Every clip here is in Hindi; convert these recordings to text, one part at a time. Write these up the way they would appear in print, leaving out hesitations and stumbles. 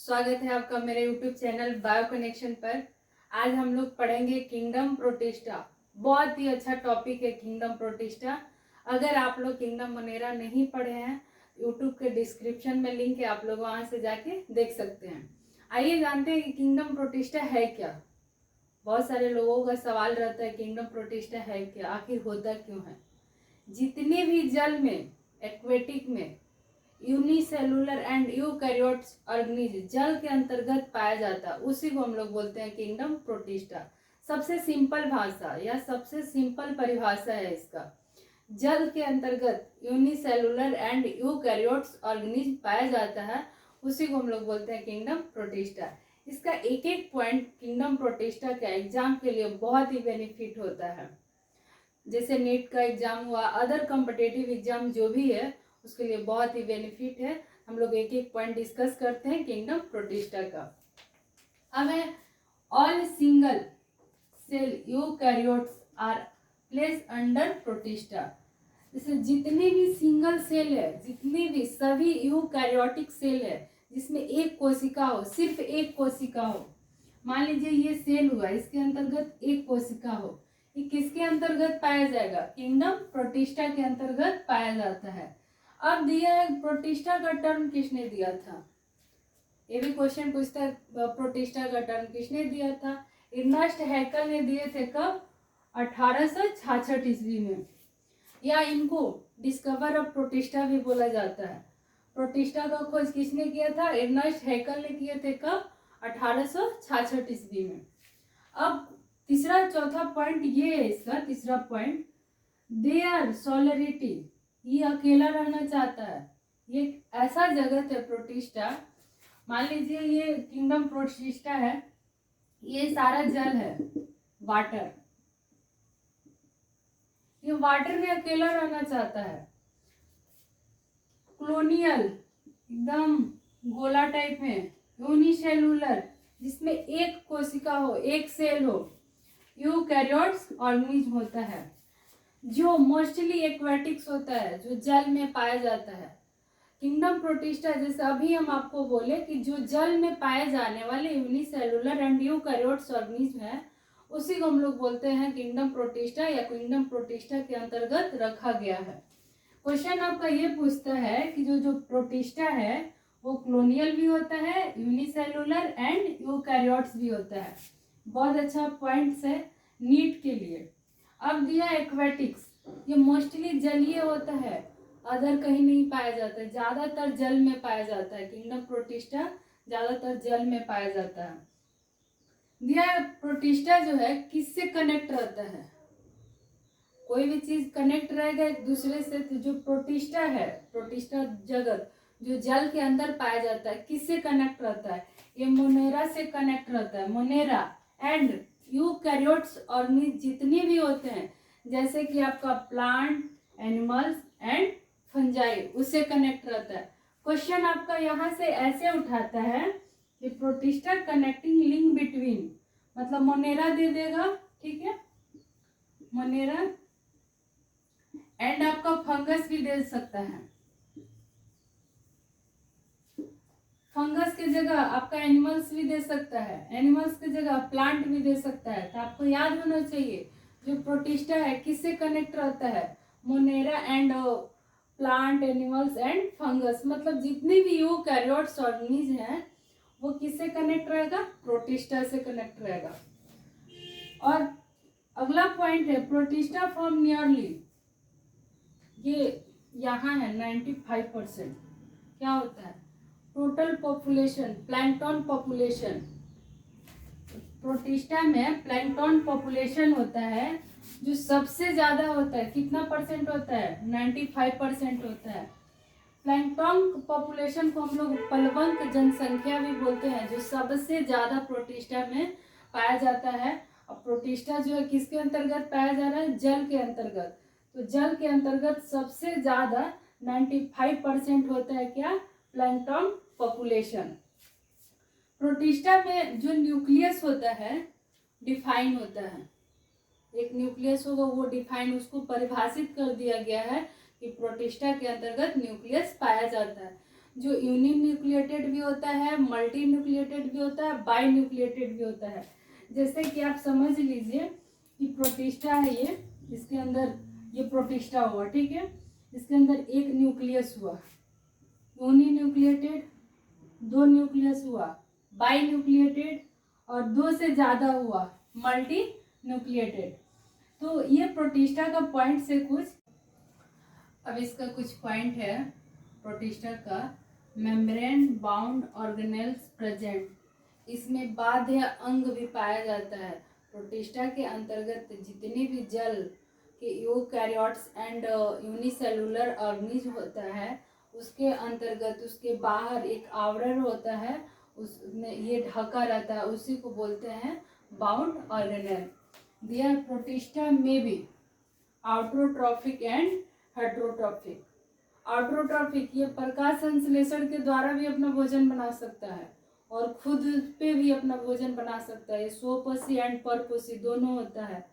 स्वागत है आपका मेरे YouTube चैनल बायो कनेक्शन पर। आज हम लोग पढ़ेंगे किंगडम प्रोटिस्टा। बहुत ही अच्छा टॉपिक है किंगडम प्रोटिस्टा। अगर आप लोग किंगडम मोनेरा नहीं पढ़े हैं, YouTube के डिस्क्रिप्शन में लिंक है, आप लोग वहां से जाके देख सकते हैं। आइए जानते हैं कि किंगडम प्रोटिस्टा है क्या। बहुत सारे लोगों का सवाल रहता है किंगडम प्रोटिस्टा है क्या, आखिर होता क्यों है। जितने भी जल में, एक्वेटिक में, यूनिसेलुलर एंड यूकैरियोट्स ऑर्गेनिज्म जल के अंतर्गत पाया जाता है, उसी को हम लोग बोलते हैं किंगडम प्रोटिस्टा। सबसे सिंपल भाषा या सबसे सिंपल परिभाषा है इसका। जल के अंतर्गत यूनिसेलुलर एंड यूकैरियोट्स ऑर्गेनिज्म पाया जाता है, उसी को हम लोग बोलते हैं किंगडम प्रोटिस्टा। इसका एक एक पॉइंट किंगडम प्रोटिस्टा का एग्जाम के लिए बहुत ही बेनिफिट होता है। जैसे नीट का एग्जाम हुआ, अदर कॉम्पिटिटिव एग्जाम जो भी है, उसके लिए बहुत ही बेनिफिट है। हम लोग एक एक पॉइंट डिस्कस करते हैं किंगडम प्रोटिस्टा का। हमें all single cell eukaryotes are place under Protista. जैसे जितने भी सिंगल सेल है, जितने भी सभी यूकैरियोटिक सेल है जिसमें एक कोशिका हो, सिर्फ एक कोशिका हो, मान लीजिए ये सेल हुआ, इसके अंतर्गत एक कोशिका हो, ये किसके अंतर्गत पाया जाएगा? किंगडम प्रोटिस्टा के अंतर्गत पाया जाता है। अब दिया है प्रोटिस्टा का टर्म किसने दिया था, ये भी क्वेश्चन पूछता है, प्रोटिस्टा का टर्म किसने दिया था? अर्नेस्ट हैकल ने दिए थे। कब? 1866 ईस्वी में। या इनको डिस्कवर ऑफ प्रोटिस्टा भी बोला जाता है। प्रोटिस्टा का खोज किसने किया था? अर्नेस्ट हैकल ने किए थे। कब? 1866 ईस्वी में। अब तीसरा चौथा पॉइंट ये है इसका, तीसरा पॉइंट, दे आर सोलरिटी, ये अकेला रहना चाहता है। ये ऐसा जगत है प्रोटिस्टा, मान लीजिए ये किंगडम प्रोटिस्टा है, ये सारा जल है, वाटर, ये वाटर में अकेला रहना चाहता है। कॉलोनियल, एकदम गोला टाइप में, यूनिसेलुलर, जिसमें एक कोशिका हो, एक सेल हो, यूकैरियोट्स ऑर्गेनिज्म होता है, जो मोस्टली एक्वेटिक्स होता है, जो जल में पाया जाता है। किंगडम प्रोटिस्टा, जैसे अभी हम आपको बोले कि जो जल में पाए जाने वाले यूनिसेलुलर एंड यूकैरियोट्स ऑर्गेनिज्म है, उसी को हम लोग बोलते हैं किंगडम प्रोटिस्टा, या किंगडम प्रोटिस्टा के अंतर्गत रखा गया है। क्वेश्चन आपका ये पूछता है कि जो जो प्रोटिस्टा है वो कॉलोनियल भी होता है, यूनिसेलुलर एंड यूकैरियोट्स भी होता है। बहुत अच्छा पॉइंट्स है नीट के लिए। अब दिया एक्वेटिक्स, ये मोस्टली जलीय होता है, अदर कहीं नहीं पाया जाता है, ज्यादातर जल में पाया जाता है। किंगडम प्रोटिस्टा ज्यादातर जल में पाया जाता है। दिया प्रोटिस्टा जो है किससे कनेक्ट रहता है? कोई भी चीज कनेक्ट रहेगा एक दूसरे से, तो जो प्रोटिस्टा है, प्रोटिस्टा जगत जो जल के अंदर पाया जाता है, किससे कनेक्ट रहता है? ये मोनेरा से कनेक्ट रहता है। मोनेरा एंड यूकैरियोट्स ऑर्गेनिज्म जितने भी होते हैं, जैसे कि आपका प्लांट, एनिमल्स एंड फंजाई, उससे कनेक्ट रहता है। क्वेश्चन आपका यहाँ से ऐसे उठाता है कि प्रोटिस्टा कनेक्टिंग लिंक बिटवीन, मतलब मोनेरा दे देगा, ठीक है, मोनेरा, एंड आपका फंगस भी दे सकता है। फंगस की जगह आपका एनिमल्स भी दे सकता है, एनिमल्स की जगह प्लांट भी दे सकता है। तो आपको याद होना चाहिए जो प्रोटिस्टा है किससे कनेक्ट रहता है? Monera and plant, animals and fungus, मतलब जितने भी यूकैरियोट्स ऑर्गेनिज्म हैं वो किससे कनेक्ट रहेगा? प्रोटिस्टा से कनेक्ट रहेगा। और अगला पॉइंट है प्रोटिस्टा फॉर्म नियरली, ये यहाँ है 95%। क्या होता है? Total population, plankton population, protista में प्लैंक्टन पॉपुलेशन होता है जो सबसे ज्यादा होता है। कितना परसेंट होता है? 95% होता है। प्लैंक्टन पॉपुलेशन को हम लोग प्लवंक जनसंख्या भी बोलते हैं, जो सबसे ज्यादा प्रोटिस्टा में पाया जाता है। और प्रोटिस्टा जो है किसके अंतर्गत पाया जा रहा है? जल के अंतर्गत। तो जल के अंतर्गत सबसे ज्यादा 95% होता है क्या? Plankton population. प्रोटिस्टा में जो न्यूक्लियस होता है डिफाइन होता है, एक न्यूक्लियस होगा वो डिफाइन, उसको परिभाषित कर दिया गया है कि प्रोटिस्टा के अंतर्गत न्यूक्लियस पाया जाता है। जो यूनिन्यूक्लिएटेड भी होता है, मल्टी न्यूक्लिएटेड भी होता है, बाई न्यूक्लिएटेड भी होता है। जैसे कि आप समझ लीजिए कि प्रोटिस्टा है ये, इसके अंदर ये प्रोटिस्टा हुआ, ठीक है, इसके अंदर एक न्यूक्लियस हुआ, यूनिन्यूक्लिएटेड, दो न्यूक्लियस हुआ, बाई न्यूक्लिएटेड, और दो से ज़्यादा हुआ मल्टी न्यूक्लिएटेड। तो ये प्रोटिस्टा का पॉइंट से कुछ, अब इसका कुछ पॉइंट है प्रोटिस्टा का। मेम्ब्रेन बाउंड ऑर्गेनेल्स प्रेजेंट, इसमें बाध्य अंग भी पाया जाता है। प्रोटिस्टा के अंतर्गत जितने भी जल के यूकैरियोट्स एंड यूनिसेलुलर ऑर्गेनिज्म होता है, उसके अंतर्गत उसके बाहर एक आवरण होता है, उसमें ये ढका रहता है, उसी को बोलते हैं बाउंड ऑर्गेनेल। देयर प्रोटिस्टा में भी ऑटोट्रॉफिक एंड हेटरोट्रॉफिक। ऑटोट्रॉफिक ये प्रकाश संश्लेषण के द्वारा भी अपना भोजन बना सकता है और खुद पे भी अपना भोजन बना सकता है। स्वपोषी एंड परपोषी दोनों होता है।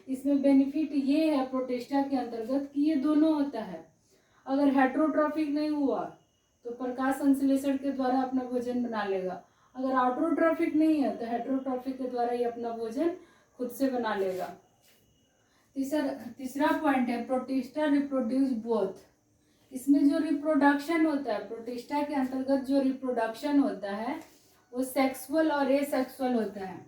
इसमें बेनिफिट ये है प्रोटिस्टा के अंतर्गत कि ये दोनों होता है। अगर हेटरोट्रॉफिक नहीं हुआ तो प्रकाश संश्लेषण के द्वारा अपना भोजन बना लेगा। अगर ऑटोट्रॉफिक नहीं है तो हेटरोट्रॉफिक के द्वारा ये अपना भोजन खुद से बना लेगा। तीसरा पॉइंट है प्रोटिस्टा रिप्रोड्यूस बोथ। इसमें जो रिप्रोडक्शन होता है, प्रोटिस्टा के अंतर्गत जो रिप्रोडक्शन होता है वो सेक्सुअल और एसेक्सुअल होता है,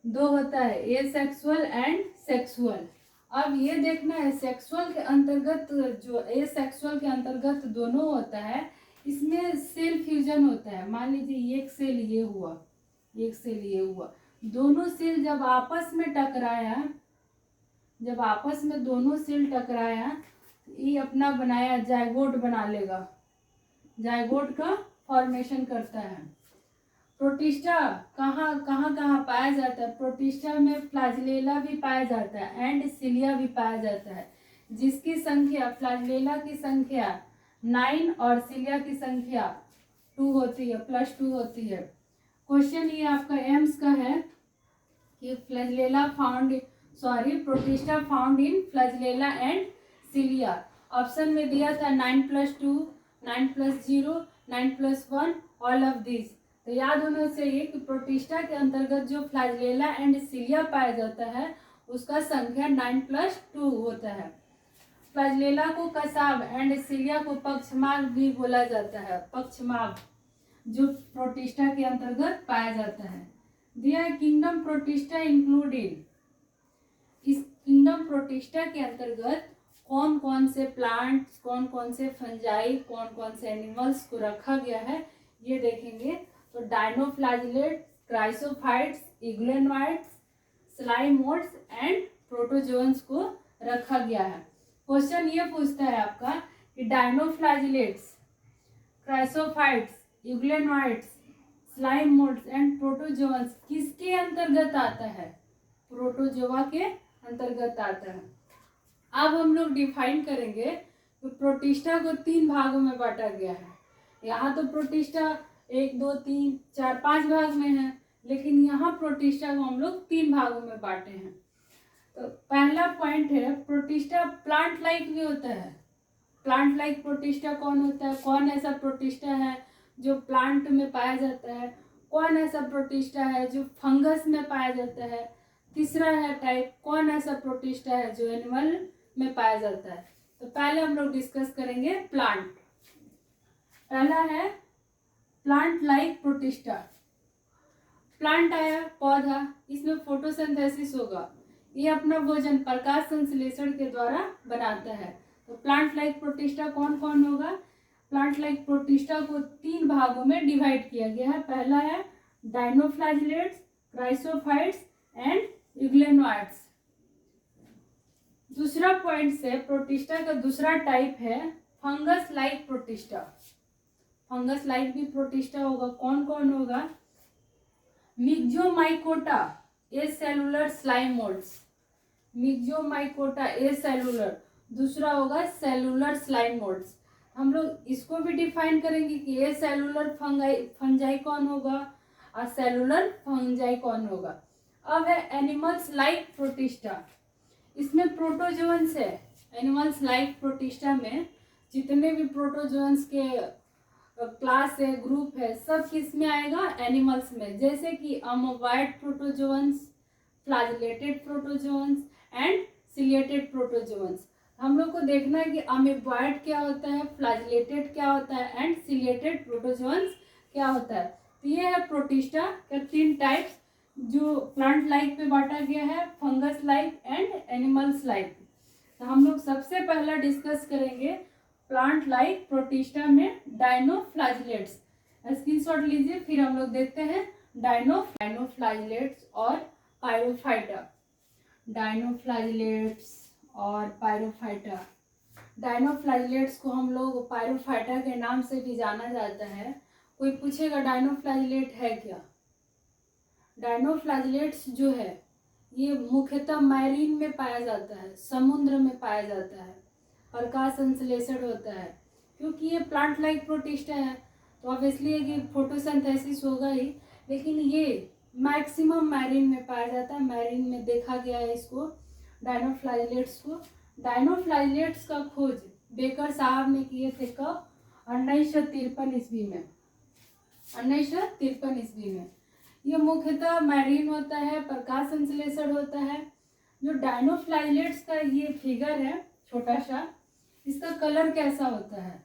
दो होता है, एसेक्सुअल एंड सेक्सुअल। अब ये देखना है सेक्सुअल के अंतर्गत, जो एसेक्सुअल के अंतर्गत दोनों होता है, इसमें सेल फ्यूजन होता है। मान लीजिए एक सेल ये हुआ, एक सेल ये हुआ, दोनों सेल जब आपस में टकराया, जब आपस में दोनों सेल टकराया, ये अपना बनाया जायगोट बना लेगा, जायगोट का फॉर्मेशन करता है। प्रोटिस्टा कहाँ कहाँ कहाँ पाया जाता है? प्रोटिस्टा में फ्लैजेला भी पाया जाता है एंड सिलिया भी पाया जाता है, जिसकी संख्या, फ्लैजेला की संख्या 9 और सिलिया की संख्या 2 होती है, +2 होती है। क्वेश्चन ये आपका एम्स का है कि flagella protista found in flagella and cilia. Option में दिया था 9+2, 9+0, 9+1, ऑल ऑफ दिस। तो याद होना चाहिए कि प्रोटिस्टा के अंतर्गत जो फ्लैजेला एंड सिलिया पाया जाता है उसका संख्या 9+2 होता है। फ्लैजेला को कसाब एंड सिलिया को पक्षमाग भी बोला जाता है, पक्षमाग, जो प्रोटिस्टा के अंतर्गत पाया जाता है। दिया किंगडम प्रोटिस्टा इंक्लूडेड, इस किंगडम प्रोटिस्टा के अंतर्गत कौन कौन से प्लांट्स, कौन कौन से फंजाई, कौन कौन से एनिमल्स को रखा गया है ये देखेंगे। तो डायनोफ्लैजिलेट्स, क्राइसोफाइट्स, इग्लेनोइड्स, स्लाइमोड्स एंड प्रोटोजोन्स को रखा गया है। क्वेश्चन ये पूछता है आपका कि डायनोफ्लैजिलेट्स, क्राइसोफाइट्स, इग्लेनोइड्स, स्लाइमोड्स एंड प्रोटोजोन्स किसके अंतर्गत आता है? प्रोटोजोआ के अंतर्गत आता है। अब हम लोग डिफाइन करेंगे तो प्रोटिस्टा को 3 भागों में बांटा गया है। यहाँ तो प्रोटिस्टा 1, 2, 3, 4, 5 भाग में है, लेकिन यहाँ प्रोटिस्टा को हम लोग 3 भागों में बांटे हैं। तो पहला पॉइंट है प्रोटिस्टा प्लांट लाइक भी होता है। प्लांट लाइक प्रोटिस्टा कौन होता है? कौन ऐसा प्रोटिस्टा है जो प्लांट में पाया जाता है? कौन ऐसा प्रोटिस्टा है जो फंगस में पाया जाता है? तीसरा है टाइप, कौन ऐसा प्रोटिस्टा है जो एनिमल में पाया जाता है? तो पहले हम लोग डिस्कस करेंगे प्लांट। पहला है प्लांट लाइक प्रोटिस्टा। प्लांट आया, पौधा, इसमें फोटोसिंथेसिस होगा, ये अपना भोजन प्रकाश संश्लेषण के द्वारा बनाता है। तो प्लांट लाइक प्रोटिस्टा कौन कौन होगा? प्लांट लाइक प्रोटिस्टा को 3 भागों में डिवाइड किया गया है। पहला है डायनोफ्लैजिलेट्स, क्राइसोफाइट्स एंड इग्लेनोइड्स। दूसरा पॉइंट से प्रोटिस्टा का दूसरा टाइप है fungus like protista. Fungus like भी प्रोटिस्टा होगा। कौन कौन होगा? मिक्सोमाइकोटा एसेलुलर स्लाइमोल्ड्स, मिक्सोमाइकोटा एसेलुलर। दूसरा होगा सेलुलर स्लाइमोल्ड्स। हम लोग इसको भी डिफाइन करेंगे कि एसेलुलर फंजाई कौन होगा और सेलुलर फंजाई कौन होगा। अब है एनिमल्स लाइक प्रोटिस्टा। इसमें प्रोटोजोन्स है। एनिमल्स लाइक प्रोटिस्टा में जितने भी प्रोटोजोन्स के क्लास है, ग्रुप है, सब किस में आएगा? एनिमल्स में। जैसे कि amoeboid protozoans, flagellated protozoans and ciliated protozoans. हम लोग को देखना है कि अमीबॉइड क्या होता है, फ्लैजिलेटेड क्या होता है एंड सिलिएटेड प्रोटोजोअन्स क्या होता है। तो ये है प्रोटिस्टा के 3 टाइप्स जो प्लांट लाइक में बांटा गया है, fungus like and animals like. तो हम लोग सबसे पहला डिस्कस करेंगे प्लांट लाइक प्रोटिस्टा में डायनोफ्लैजिलेट्स। स्क्रीनशॉट लीजिए, फिर हम लोग देखते हैं डायनोफ्लैजिलेट्स और पायरोफाइटा। डायनोफ्लैजिलेट्स और पायरोफाइटा। डायनोफ्लैजिलेट्स को हम लोग पायरोफाइटा के नाम से भी जाना जाता है। कोई पूछेगा डायनोफ्लैजिलेट है क्या? डायनोफ्लैजिलेट्स जो है ये मुख्यतः मैरीन में पाया जाता है, समुद्र में पाया जाता है, प्रकाश संश्लेषण होता है। क्योंकि ये प्लांट लाइक प्रोटिस्टा है तो ऑब्वियसली है कि फोटोसिंथेसिस होगा ही, लेकिन ये मैक्सिमम मैरीन में पाया जाता है। मैरीन में देखा गया है इसको, डायनोफ्लैजिलेट्स को। डायनोफ्लैजिलेट्स का खोज बेकर साहब ने किए थे कब? 1953 ईस्वी में। 1953 ईस्वी में। ये मुख्यतः मैरीन होता है, प्रकाश संश्लेषण होता है। जो डायनोफ्लैजिलेट्स का ये फिगर है छोटा सा, इसका कलर कैसा होता है?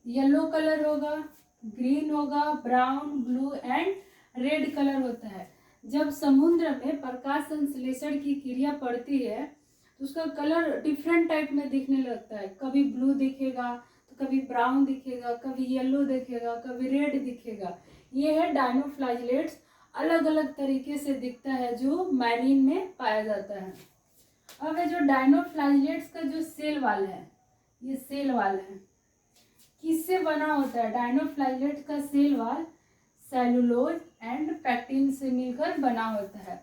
येलो कलर होगा, ग्रीन होगा, brown, blue and red colour होता है। जब समुद्र में प्रकाश संश्लेषण की क्रिया पड़ती है तो उसका कलर डिफरेंट टाइप में दिखने लगता है। कभी ब्लू दिखेगा तो कभी ब्राउन दिखेगा, कभी येलो दिखेगा, कभी रेड दिखेगा। ये है डायनोफ्लैजिलेट्स। अलग अलग तरीके से दिखता है जो मैरीन में पाया जाता है। अब ये जो डायनोफ्लैजिलेट्स का जो सेल वाल है, ये सेल वाल है, किससे बना होता है? डायनोफ्लैजिलेट्स का cell wall cellulose and pectin से मिलकर बना होता है।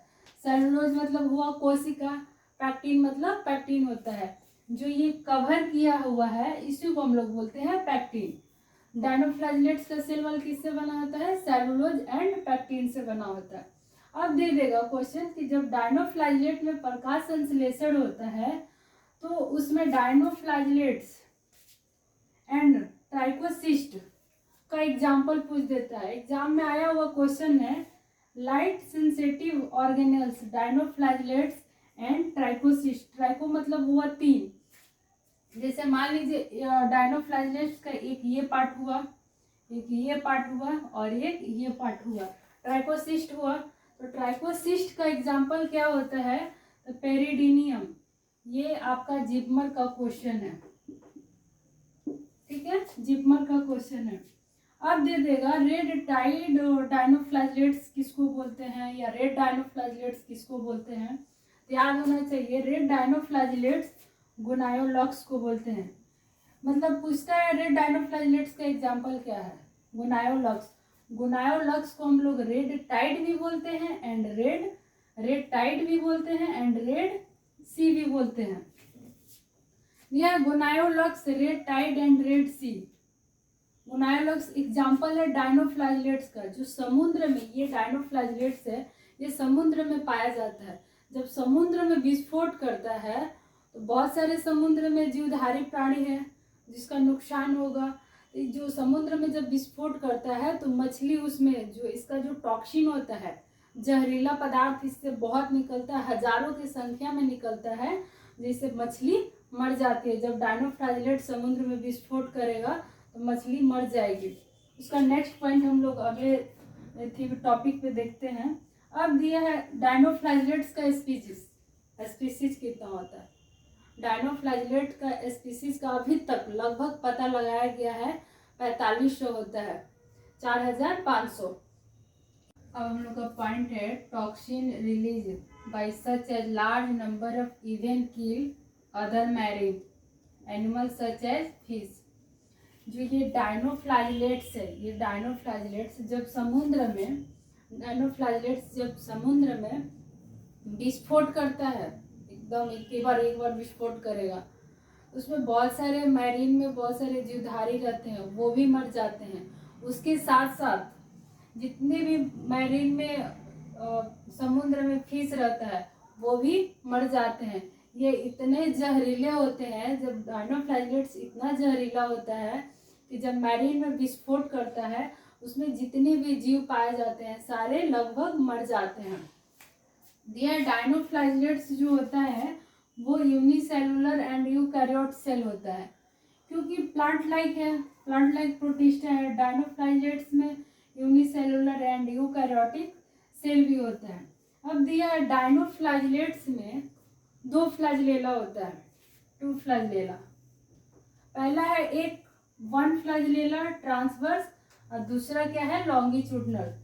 सेलुलोज मतलब हुआ कोशिका, पैक्टिन मतलब पैक्टिन होता है। जो ये कवर किया हुआ है इसी को हम लोग बोलते हैं पैक्टिन। डायनोफ्लैजिलेट्स का सेल वाल किससे बना होता है? सेलुलोज एंड पैक्टिन से बना होता है। अब दे देगा क्वेश्चन कि जब डायनोफ्लैजिलेट में प्रकाश संश्लेषण होता है तो उसमें डायनोफ्लैजिलेट्स एंड ट्राइकोसिस्ट का एग्जाम्पल पूछ देता है। एग्जाम में आया हुआ क्वेश्चन है light sensitive organelles, dinoflagellates and trichocyst. Tricho मतलब हुआ 3। जैसे मान लीजिए डायनोफ्लैजिलेट्स का एक ये पार्ट हुआ, एक ये पार्ट हुआ और एक ये पार्ट हुआ, ट्राइकोसिस्ट हुआ। तो ट्राइकोसिस्ट का एग्जाम्पल क्या होता है? तो पेरिडीनियम। ये आपका जिपमर का क्वेश्चन है, ठीक है, जिपमर का क्वेश्चन है। अब दे देगा रेड टाइड डायनोफ्लैजिलेट्स किसको बोलते हैं, या रेड डायनोफ्लैजिलेट्स किसको बोलते हैं? याद होना चाहिए, रेड डायनोफ्लैजिलेट्स गोनायोलॉक्स को बोलते हैं। मतलब पूछता है रेड डायनोफ्लैजिलेट्स का एग्जाम्पल क्या है? गोनायोलॉक्स। गोनायोलॉक्स को हम लोग रेड टाइड भी बोलते हैं एंड रेड टाइड भी बोलते हैं एंड रेड सी भी बोलते हैं। यह Gonyaulax, red tide and red sea. Gonyaulax example है डायनोफ्लैजिलेट्स का, जो समुद्र में, ये डायनोफ्लैजिलेट्स है, ये समुद्र में पाया जाता है। जब समुद्र में विस्फोट करता है तो बहुत सारे समुद्र में जीवधारी प्राणी है जिसका नुकसान होगा। तो जो समुद्र में जब विस्फोट करता है तो मछली, उसमें जो इसका जो टॉक्सिन होता है, जहरीला पदार्थ इससे बहुत निकलता है, हजारों की संख्या में निकलता है, जिससे मछली मर जाती है। जब डायनोफ्लैजिलेट समुद्र में विस्फोट करेगा तो मछली मर जाएगी। उसका नेक्स्ट पॉइंट हम लोग अगले टॉपिक पे देखते हैं। अब दिया है डायनोफ्लैजिलेट्स का स्पीसीज कितना होता है। डायनोफ्लैजिलेट का स्पीसीज का अभी तक लगभग पता लगाया गया है 4500 होता है, 4500। अब हम लोग का पॉइंट है toxin release by such as large number of even kill other marine animal such as fish. जो ये डायनोफ्लैजिलेट्स है, ये डायनोफ्लैजिलेट्स जब समुद्र में विस्फोट करता है, एकदम एक बार विस्फोट करेगा, उसमें बहुत सारे मैरीन में बहुत सारे जीवधारी रहते हैं, वो भी मर जाते हैं। उसके साथ साथ जितने भी मैरीन में समुद्र में फिश रहता है वो भी मर जाते हैं। ये इतने जहरीले होते हैं, जब डायनोफ्लैजिलेट्स इतना जहरीला होता है कि जब मैरीन में विस्फोट करता है उसमें जितने भी जीव पाए जाते हैं सारे लगभग मर जाते हैं। दिया डायनोफ्लाजेलेट्स जो होता है वो यूनिसेलुलर एंड यूकैरियोट सेल होता है, क्योंकि प्लांट लाइक है, प्लांट लाइक प्रोटिस्टा है। डायनोफ्लाजेलेट्स में यूनिसेलुलर एंड यूकैरियोटिक सेल भी होता है। अब दिया डायनोफ्लाजेलेट्स में 2 फ्लैजेलेला होता है, 2 फ्लैजेलेला। पहला है एक 1 फ्लैजेलेला ट्रांसवर्स और दूसरा क्या है लॉन्गिट्यूडनल।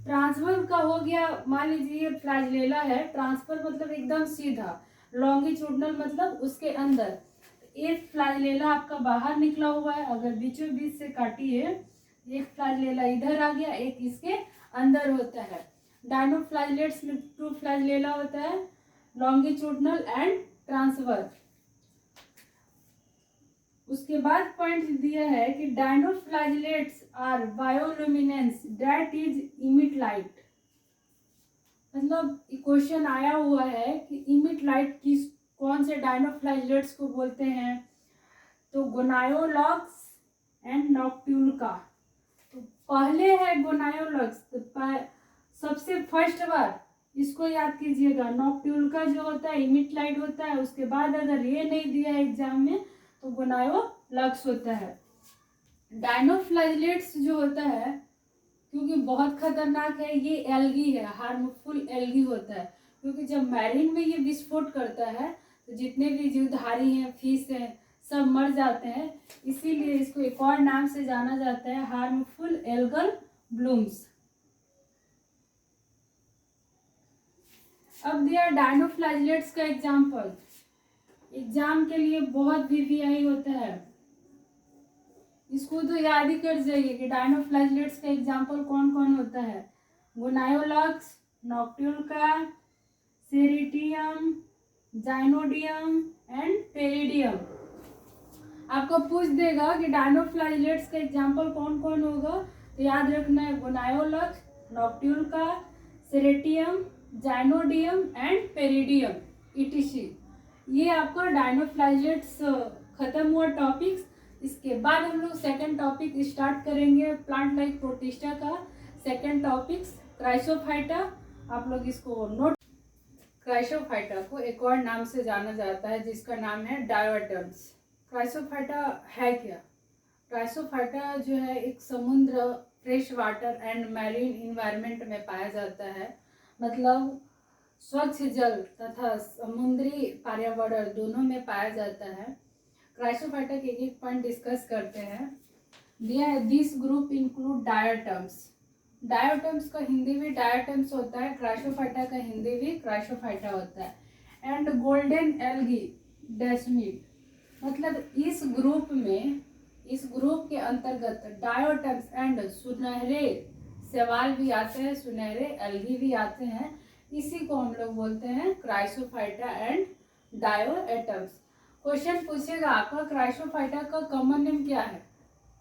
ट्रांसवर्स का हो गया, मान लीजिए फ्लैजेलेला है, ट्रांसफर मतलब एकदम सीधा, लॉन्गिट्यूडनल मतलब उसके अंदर। एक फ्लैजेलेला आपका बाहर निकला हुआ है, अगर बीचों बीच से काटिए, एक फ्लैजेलेला इधर आ गया, एक इसके अंदर होता है। डायनोफ्लाजेलेट्स में 2 फ्लैजेलेला होता है, लॉन्गिट्यूडनल एंड ट्रांसवर्स। उसके बाद पॉइंट दिया है कि dinoflagellates are bioluminescence that is emit light. मतलब क्वेश्चन आया हुआ है कि इमिट लाइट किस कौन से डायनोफ्लाजेलेट्स को बोलते हैं, तो गोनायोलॉक्स एंड नॉक्ट्यूल्का। तो पहले है गोनायोलॉक्स, तो सबसे फर्स्ट बार इसको याद कीजिएगा। नॉक्ट्यूल्का जो होता है इमिट लाइट होता है, उसके बाद अगर ये नहीं दिया एग्जाम में तो गोनायोलॉक्स होता है। डायनोफ्लाजेलेट्स जो होता है क्योंकि बहुत खतरनाक है, ये एल्गी है, हार्मफुल एल्गी होता है, क्योंकि जब मैरीन में ये विस्फोट करता है तो जितने भी जीवधारी हैं, फिश हैं, सब मर जाते हैं। इसीलिए इसको एक और नाम से जाना जाता है, हार्मफुल एल्गल ब्लूम्स। अब दिया डायनोफ्लाजेलेट्स का एग्जाम्पल, एग्जाम के लिए बहुत वीवीआई होता है, इसको तो याद ही कर जाइए कि डायनोफ्लाजेलेट्स का एग्जाम्पल कौन कौन होता है। गोनायोलॉक्स, नॉक्ट्यूल्का, सेरेटियम, जाइनोडियम एंड पेरिडियम। आपको पूछ देगा कि डायनोफ्लाजेलेट्स का एग्जाम्पल कौन कौन होगा, तो याद रखना है गोनायोलॉक्स, नॉक्ट्यूल्का, सेरेटियम, जाइनोडियम एंड पेरिडियम ईटीसी। ये आपका डायनोफ्लाजेलेट्स खत्म हुआ टॉपिक्स। इसके बाद हम लोग सेकंड टॉपिक स्टार्ट करेंगे, प्लांट लाइक प्रोटिस्टा का सेकंड टॉपिक्स क्राइसोफाइटा। आप लोग इसको नोट। क्राइसोफाइटा को एक और नाम से जाना जाता है जिसका नाम है डायोटम्स। क्राइसोफाइटा है क्या? क्राइसोफाइटा जो है एक समुद्र, fresh water and marine environment में पाया जाता है, मतलब स्वच्छ जल तथा समुद्री पर्यावरण दोनों में पाया जाता है। क्राइसोफाइटा के एक पॉइंट डिस्कस करते हैं। This group include diatoms. Diatoms का हिंदी भी डायोटम्स होता है, क्राइसोफाइटा का हिंदी भी क्राइसोफाइटा होता है। एंड गोल्डन एल्गी डेस्मिड, मतलब इस ग्रुप के अंतर्गत डायोटम्स एंड सुनहरे शैवाल भी आते हैं, सुनहरे एल्गी भी आते हैं। इसी को हम लोग बोलते हैं क्राइसोफाइटा एंड डायोटम्स। क्वेश्चन पूछेगा आपका क्राइसोफाइटा का कॉमन नेम क्या है,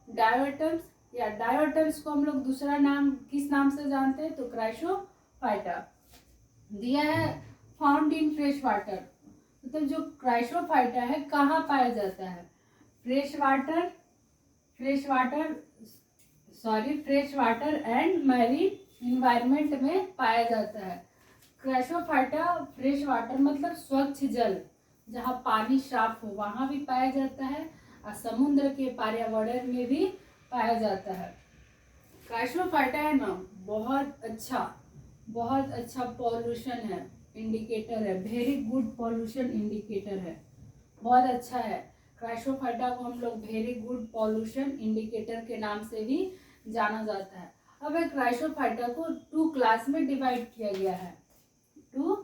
डायोटम्स या डायोटम्स को हम लोग दूसरा नाम किस नाम से जानते हैं, तो क्राइसोफाइटा। दिया है फाउंड इन फ्रेश वाटर, मतलब जो क्राइसोफाइटा है कहाँ पाया जाता है, fresh water and marine environment में पाया जाता है। क्राइसोफाइटा फ्रेश वाटर मतलब स्वच्छ जल, जहाँ पानी साफ हो वहाँ भी पाया जाता है, और समुद्र के पर्यावरण में भी पाया जाता है। क्राइसोफाइटा है ना बहुत अच्छा पॉल्यूशन है इंडिकेटर है, वेरी गुड पॉल्यूशन इंडिकेटर है, बहुत अच्छा है। क्राइसोफाइटा को हम लोग वेरी गुड पॉल्यूशन इंडिकेटर के नाम से भी जाना जाता है। अब क्राइसोफाइटा को 2 क्लास में डिवाइड किया गया है, 2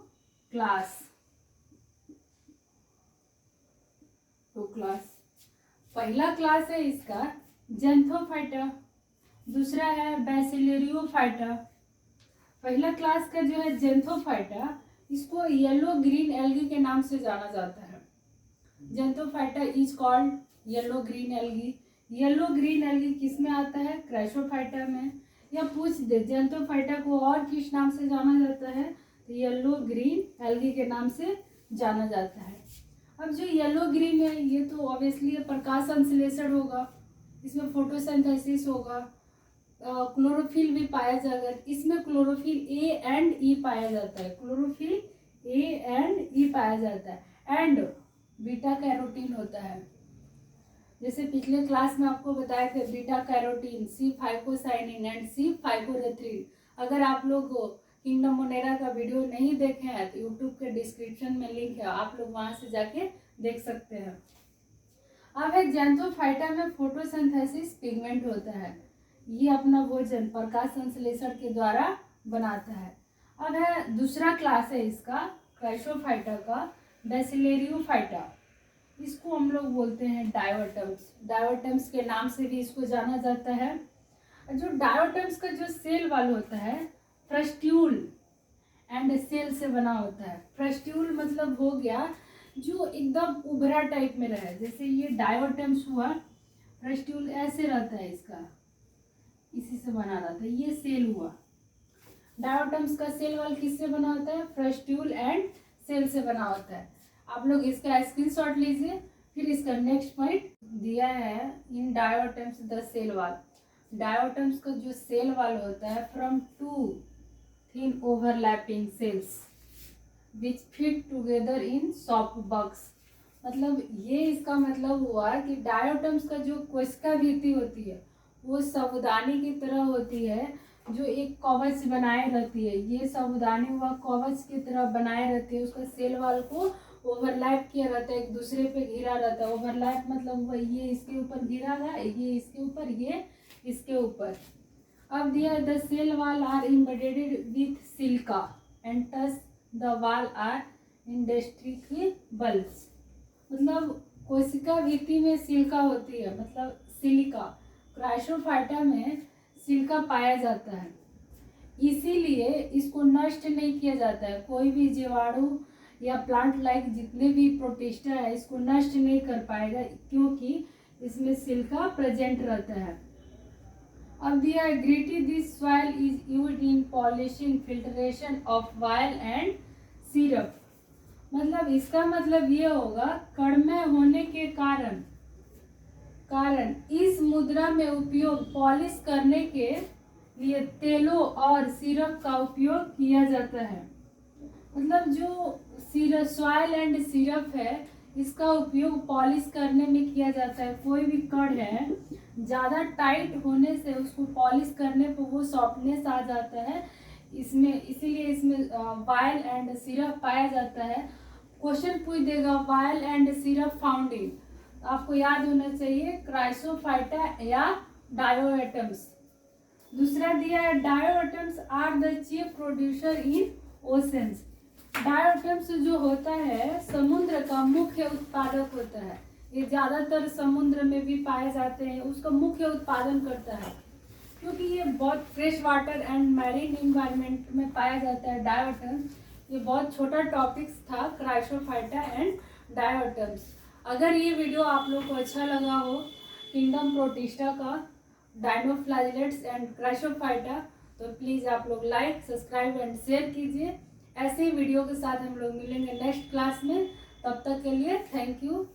क्लास। पहला क्लास है इसका जेंथोफाइटा, दूसरा है बैसिलेरियोफाइटा। पहला क्लास का जो है जेंथोफाइटा, इसको येलो ग्रीन एल्गी के नाम से जाना जाता है। Xanthophyta is called yellow green algae. Yellow green algae किस में आता है, क्राइसोफाइटा में। या पूछ दे जेंथोफाइटा को और किस नाम से जाना जाता है, तो येलो ग्रीन एल्गी के नाम से जाना जाता है। अब जो येलो ग्रीन है ये तो ऑब्वियसली प्रकाश संश्लेषण होगा, इसमें फोटोसिंथेसिस होगा, क्लोरोफिल भी पाया जाएगा। इसमें क्लोरोफिल ए एंड ई पाया जाता है, क्लोरोफिल ए एंड ई पाया जाता है। एंड बीटा कैरोटीन होता है, जैसे पिछले क्लास में आपको बताए थे beta carotene, C phycocyanin and C phycoerythrin. अगर आप लोग किंगडम मोनेरा का वीडियो नहीं देखे हैं तो यूट्यूब के डिस्क्रिप्शन में लिंक है, आप लोग वहां से जाके देख सकते हैं। अब है ज़ैंथोफाइटा में फोटोसिंथेसिस पिगमेंट होता है, ये अपना भोजन प्रकाश संश्लेषण के द्वारा बनाता है। अब है दूसरा क्लास है इसका क्राइसोफाइटा का, बेसिलेरियोफाइटा। इसको हम लोग बोलते हैं डायोटम्स, डायोटम्स के नाम से भी इसको जाना जाता है। जो डायोटम्स का जो सेल वाल होता है फ्रस्ट्यूल एंड सेल से बना होता है। फ्रस्ट्यूल मतलब हो गया जो एकदम उभरा टाइप में रहे, जैसे ये डायोटम्स हुआ, फ्रस्ट्यूल ऐसे रहता है इसका, इसी से बना रहता है, ये सेल हुआ। डायोटम्स का सेल वाल किससे बना होता है? फ्रस्ट्यूल एंड सेल से बना होता है। आप लोग इसका स्क्रीनशॉट लीजिए। फिर इसका नेक्स्ट पॉइंट दिया है इन डायोटम्स द सेल वाल। डायोटम्स का जो सेल वाल होता है from two thin overlapping cells which fit together in soft box. मतलब ये इसका मतलब हुआ कि डायोटम्स का जो कोशिका भित्ति होती है वो साबूदानी की तरह होती है, जो एक कवच बनाए रहती है। ये साबूदानी हुआ कवच की तरह बनाए रहती है, उसका सेल वाल को ओवरलैप किया रहता है, एक दूसरे पे घिरा रहता है। ओवरलैप मतलब हुआ ये इसके ऊपर घिरा रहा है, ये इसके ऊपर, ये इसके ऊपर। अब दिया the cell wall are embedded with silica and touch the wall are indestructibles. मतलब कोशिका भित्ति में सिलिका होती है, मतलब सिलिका। क्राइसोफाइटा में सिलिका पाया जाता है, इसीलिए इसको नष्ट नहीं किया जाता है। कोई भी जीवाणु या प्लांट लाइक जितने भी प्रोटिस्टा है इसको नष्ट नहीं कर पाएगा, क्योंकि इसमें सिलिका प्रेजेंट रहता है। अब दिया gritty this soil is used in polishing filtration of oil and syrup. मतलब इसका मतलब ये होगा कड़मे होने के कारण इस मुद्रा में उपयोग पॉलिश करने के लिए तेलों और सिरप का उपयोग किया जाता है। मतलब जो सिरप सॉइल एंड सिरप है इसका उपयोग पॉलिश करने में किया जाता है। कोई भी कड़ है ज़्यादा टाइट होने से उसको पॉलिश करने पर वो सॉफ्टनेस आ जाता है इसमें, इसीलिए इसमें वायल एंड सिरप पाया जाता है। क्वेश्चन पूछ देगा oil and syrup found in, आपको याद होना चाहिए क्राइसोफाइटा या डायोएटम्स। दूसरा दिया है diatoms are the chief producer in oceans. Diatoms जो होता है समुद्र का मुख्य उत्पादक होता है, ये ज़्यादातर समुद्र में भी पाए जाते हैं, उसका मुख्य उत्पादन करता है क्योंकि ये बहुत fresh water and marine environment में पाया जाता है डायोएटम्स। ये बहुत छोटा टॉपिक्स था क्राइसोफाइटा एंड डायोएटम्स। अगर ये वीडियो आप लोग को अच्छा लगा हो किंगडम प्रोटिस्टा का, डायनोफ्लैजिलेट्स एंड क्राइसोफाइटा, तो प्लीज़ आप लोग लाइक, सब्सक्राइब एंड शेयर कीजिए। ऐसे ही वीडियो के साथ हम लोग मिलेंगे नेक्स्ट क्लास में। तब तक के लिए थैंक यू।